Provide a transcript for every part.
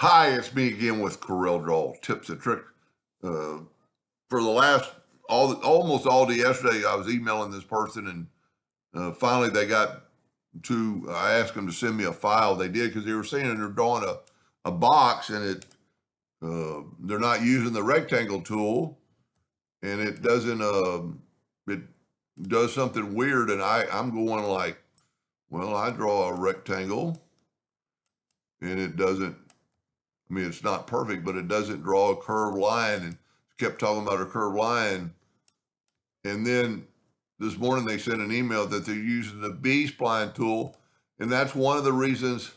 Hi, it's me again with Corel Draw tips and tricks. Uh, for the last almost all day yesterday, I was emailing this person, and finally they got to. I asked them to send me a file. They did because they were saying they're drawing a box, and they're not using the rectangle tool, and it doesn't. It does something weird, and I'm going like, well, I draw a rectangle, and it doesn't. I mean, it's not perfect, but it doesn't draw a curved line. And kept talking about a curved line. And then this morning they sent an email that they're using the B-spline tool. And that's one of the reasons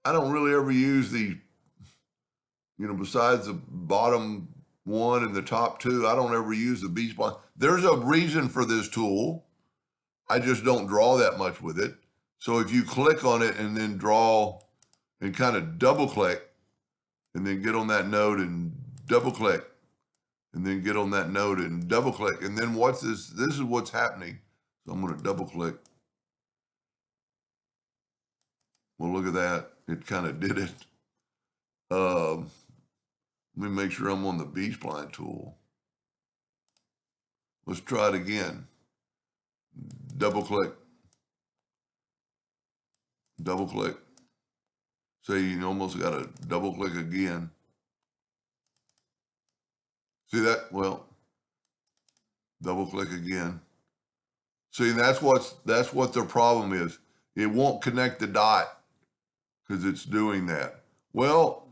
I don't really ever use besides the bottom one and the top two, I don't ever use the B-spline. There's a reason for this tool. I just don't draw that much with it. So if you click on it and then draw and kind of double click, and then get on that node and double click, and then get on that node and double click. And then what's this? This is what's happening. So I'm going to double click. Well, look at that. It kind of did it. Let me make sure I'm on the B-spline tool. Let's try it again. Double click. Double click. So you almost got to double click again. See that? Well, double click again. See, that's what their problem is. It won't connect the dot because it's doing that. Well,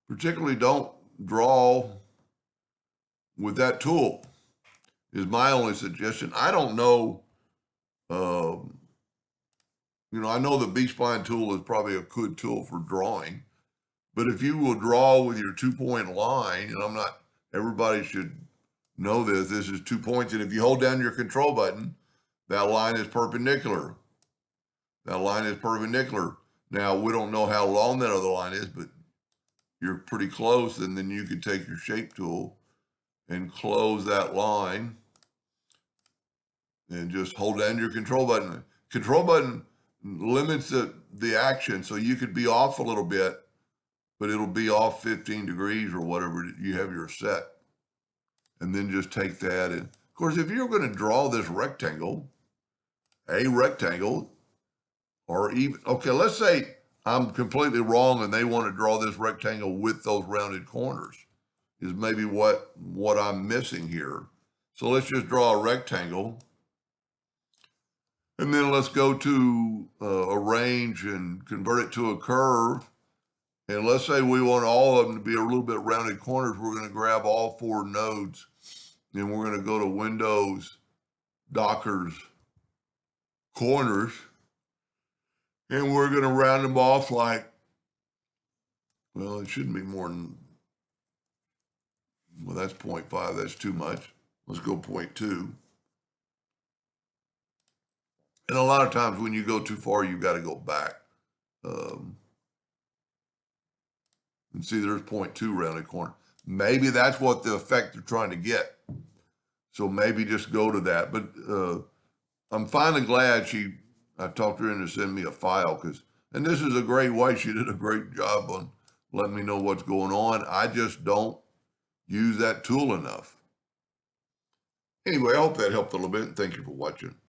particularly don't draw with that tool is my only suggestion. I don't know. I know the B-spline tool is probably a good tool for drawing, but if you will draw with your 2-point line, and everybody should know this. This is 2 points, and if you hold down your control button, that line is perpendicular. That line is perpendicular. Now, we don't know how long that other line is, but you're pretty close, and then you could take your shape tool and close that line and just hold down your control button. Control button limits the action, so you could be off a little bit, but it'll be off 15 degrees or whatever you have your set. And then just take that. And of course, if you're going to draw this rectangle, or even, okay, let's say I'm completely wrong and they want to draw this rectangle with those rounded corners is maybe what I'm missing here. So let's just draw a rectangle. And then let's go to arrange and convert it to a curve. And let's say we want all of them to be a little bit rounded corners. We're going to grab all 4 nodes and we're going to go to Windows, Dockers, Corners, and we're going to round them off like, well, it shouldn't be more than, well, that's 0.5. That's too much. Let's go 0.2. And a lot of times when you go too far, you've got to go back. And see, there's 0.2 rounded corner. Maybe that's what the effect they're trying to get. So maybe just go to that. But I'm finally glad I talked her into send me a file and this is a great way. She did a great job on letting me know what's going on. I just don't use that tool enough. Anyway, I hope that helped a little bit. Thank you for watching.